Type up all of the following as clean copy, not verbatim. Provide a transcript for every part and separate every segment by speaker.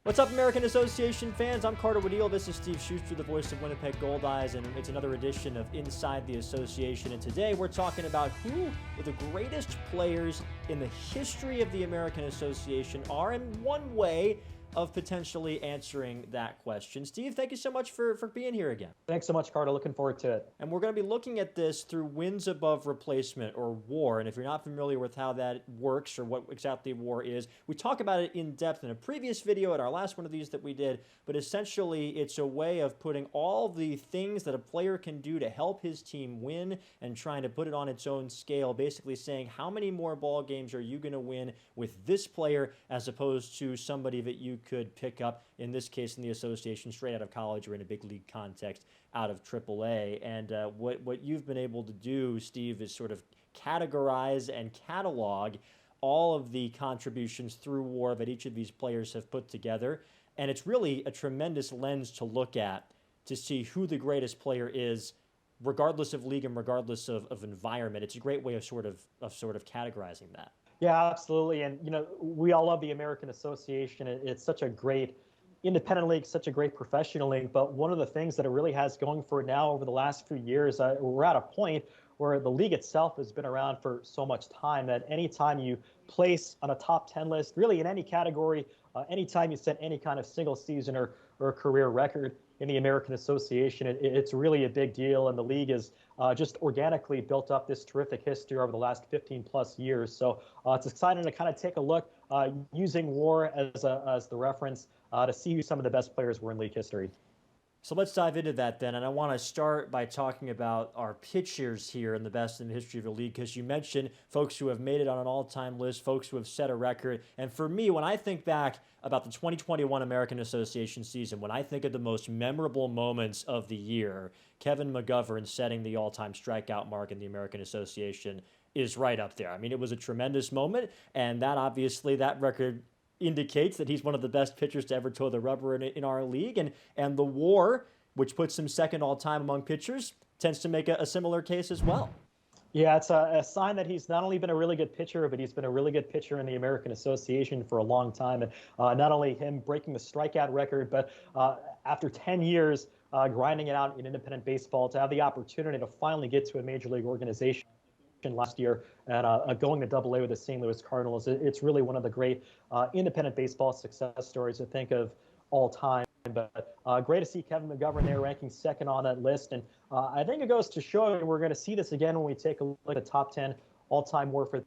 Speaker 1: What's up, American Association fans? I'm Carter Woodiel. This is Steve Schuster, the voice of Winnipeg Goldeyes, and it's another edition of Inside the Association. And today we're talking about who the greatest players in the history of the American Association are, and one way of potentially answering that question. Steve, thank you so much for being here again.
Speaker 2: Thanks so much, Carter. Looking forward to it.
Speaker 1: And we're going to be looking at this through wins above replacement, or WAR. And if you're not familiar with how that works or what exactly WAR is, we talk about it in depth in a previous video at our last one of these that we did. But essentially, it's a way of putting all the things that a player can do to help his team win and trying to put it on its own scale, basically saying how many more ball games are you going to win with this player as opposed to somebody that you could pick up, in this case in the association, straight out of college or in a big league context out of AAA. And what you've been able to do, Steve, is sort of categorize and catalog all of the contributions through WAR that each of these players have put together. And it's really a tremendous lens to look at to see who the greatest player is, regardless of league and regardless of environment. It's a great way of sort of categorizing that.
Speaker 2: Yeah, absolutely. And, you know, we all love the American Association. It's such a great independent league, such a great professional league. But one of the things that it really has going for it now over the last few years, we're at a point where the league itself has been around for so much time that anytime you place on a top 10 list, really in any category, anytime you set any kind of single season or career record in the American Association, it's really a big deal. And the league has just organically built up this terrific history over the last 15 plus years. So it's exciting to kind of take a look using WAR as the reference to see who some of the best players were in league history.
Speaker 1: So let's dive into that then, and I want to start by talking about our pitchers here in the best in the history of the league, because you mentioned folks who have made it on an all-time list, folks who have set a record. And for me, when I think back about the 2021 American Association season, when I think of the most memorable moments of the year, Kevin McGovern setting the all-time strikeout mark in the American Association is right up there. I mean, it was a tremendous moment, and that obviously, that record indicates that he's one of the best pitchers to ever toe the rubber in our league. And the WAR, which puts him second all-time among pitchers, tends to make a similar case as well.
Speaker 2: Yeah, it's a sign that he's not only been a really good pitcher, but he's been a really good pitcher in the American Association for a long time. And not only him breaking the strikeout record, but after 10 years grinding it out in independent baseball, to have the opportunity to finally get to a major league organization last year and going to Double-A with the St. Louis Cardinals. It's really one of the great independent baseball success stories to think of all time. But great to see Kevin McGovern there ranking second on that list. And I think it goes to show, and we're going to see this again when we take a look at the top 10 all-time WAR for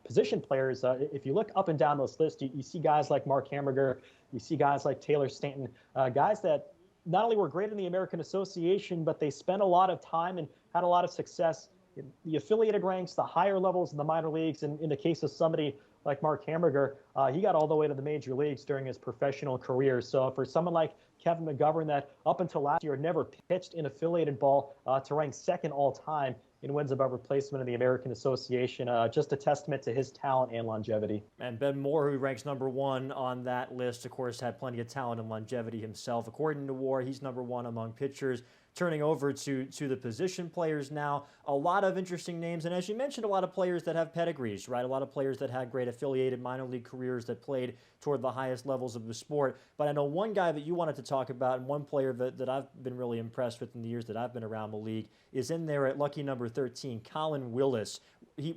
Speaker 2: position players. If you look up and down those lists, you see guys like Mark Hamburger, you see guys like Taylor Stanton, guys that not only were great in the American Association, but they spent a lot of time and had a lot of success in the affiliated ranks, the higher levels in the minor leagues. And in the case of somebody like Mark Hamburger, he got all the way to the major leagues during his professional career. So for someone like Kevin McGovern, that up until last year never pitched in affiliated ball, to rank second all time in wins above replacement in the American Association, just a testament to his talent and longevity.
Speaker 1: And Ben Moore, who ranks number one on that list, of course, had plenty of talent and longevity himself. According to WAR, he's number one among pitchers. Turning over to the position players now, a lot of interesting names. And as you mentioned, a lot of players that have pedigrees, right? A lot of players that had great affiliated minor league careers that played toward the highest levels of the sport. But I know one guy that you wanted to talk about, and one player that I've been really impressed with in the years that I've been around the league, is in there at lucky number 13, Colin Willis.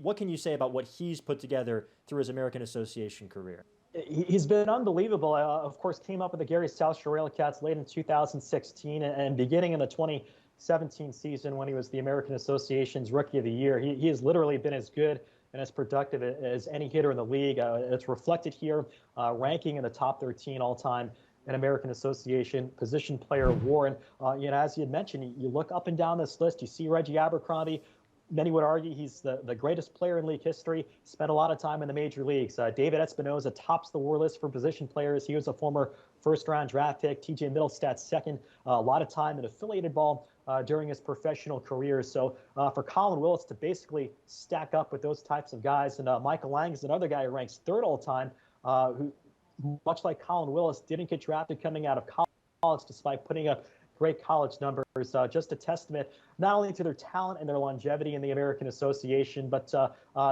Speaker 1: What can you say about what he's put together through his American Association career?
Speaker 2: He's been unbelievable. Of course, came up with the Gary South Shore Cats late in 2016 and beginning in the 2017 season when he was the American Association's Rookie of the Year. He has literally been as good and as productive as any hitter in the league. It's reflected here, ranking in the top 13 all-time in American Association position player WAR. And as you had mentioned, you look up and down this list, you see Reggie Abercrombie. Many would argue he's the greatest player in league history, spent a lot of time in the major leagues. David Espinoza tops the WAR list for position players. He was a former first-round draft pick. TJ Mittelstaedt second, a lot of time in affiliated ball during his professional career. So for Colin Willis to basically stack up with those types of guys, and Michael Lang is another guy who ranks third all-time, who, much like Colin Willis, didn't get drafted coming out of college despite putting up great college numbers. Just a testament not only to their talent and their longevity in the American Association, but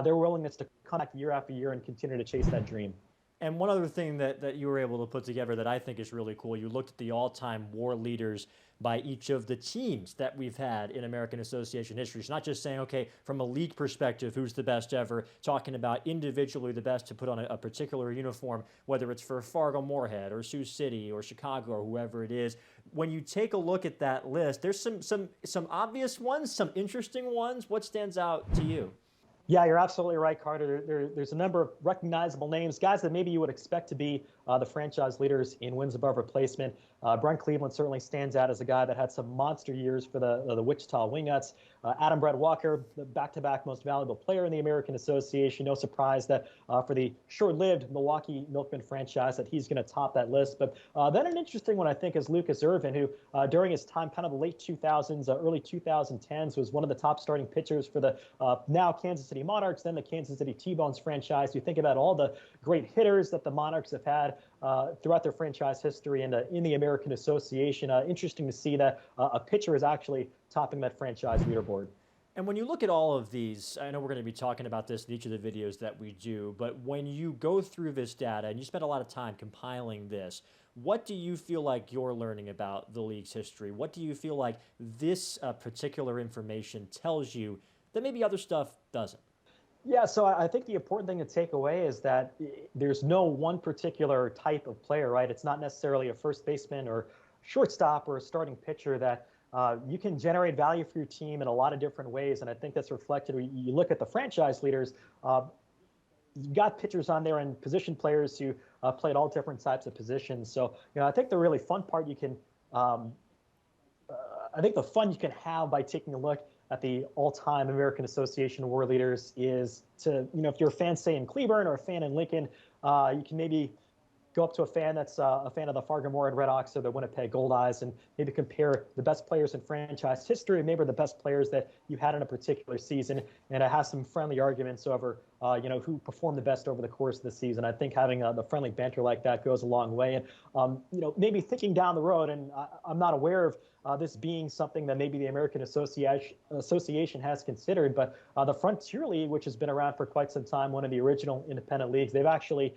Speaker 2: their willingness to come back year after year and continue to chase that dream.
Speaker 1: And one other thing that you were able to put together that I think is really cool, you looked at the all-time war leaders by each of the teams that we've had in American Association history. It's not just saying, okay, from a league perspective, who's the best ever, talking about individually the best to put on a particular uniform, whether it's for Fargo-Moorhead or Sioux City or Chicago or whoever it is. When you take a look at that list, there's some obvious ones, some interesting ones. What stands out to you?
Speaker 2: Yeah, you're absolutely right, Carter. There's a number of recognizable names, guys that maybe you would expect to be the franchise leaders in wins above replacement. Brent Cleveland certainly stands out as a guy that had some monster years for the Wichita Winguts. Adam Brett Walker, the back-to-back most valuable player in the American Association. No surprise that for the short-lived Milwaukee Milkmen franchise that he's going to top that list. But then an interesting one, I think, is Lucas Irvin, who during his time, kind of the late 2000s, early 2010s, was one of the top starting pitchers for the now Kansas City Monarchs, then the Kansas City T-Bones franchise. You think about all the great hitters that the Monarchs have had throughout their franchise history and in the American Association. Interesting to see that a pitcher is actually topping that franchise leaderboard.
Speaker 1: And when you look at all of these, I know we're going to be talking about this in each of the videos that we do, but when you go through this data and you spend a lot of time compiling this, what do you feel like you're learning about the league's history? What do you feel like this particular information tells you that maybe other stuff doesn't?
Speaker 2: Yeah, so I think the important thing to take away is that there's no one particular type of player, right? It's not necessarily a first baseman or shortstop or a starting pitcher that you can generate value for your team in a lot of different ways. And I think that's reflected. You look at the franchise leaders, you've got pitchers on there and position players who played all different types of positions. So, I think the really fun part you can, I think the fun you can have by taking a look at the all-time American Association war leaders is to, if you're a fan, say, in Cleburne or a fan in Lincoln, you can maybe go up to a fan that's a fan of the Fargo-Moorhead Red Hawks or the Winnipeg Goldeyes and maybe compare the best players in franchise history, maybe the best players that you had in a particular season, and it has some friendly arguments over, who performed the best over the course of the season. I think having the friendly banter like that goes a long way. And, maybe thinking down the road, and I'm not aware of this being something that maybe the American Association has considered, but the Frontier League, which has been around for quite some time, one of the original independent leagues, they've actually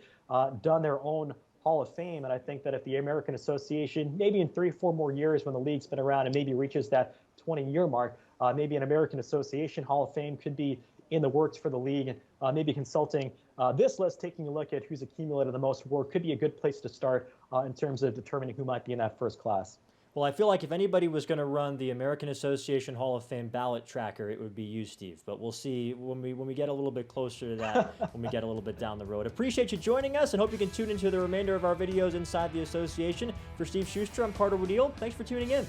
Speaker 2: done their own Hall of Fame. And I think that if the American Association, maybe in 3 or 4 more years when the league's been around and maybe reaches that 20-year mark, maybe an American Association Hall of Fame could be in the works for the league. And maybe consulting this list, taking a look at who's accumulated the most WAR could be a good place to start in terms of determining who might be in that first class.
Speaker 1: Well, I feel like if anybody was going to run the American Association Hall of Fame ballot tracker, it would be you, Steve. But we'll see when we get a little bit closer to that, when we get a little bit down the road. Appreciate you joining us and hope you can tune into the remainder of our videos inside the association. For Steve Schuster, I'm Carter Woodiel. Thanks for tuning in.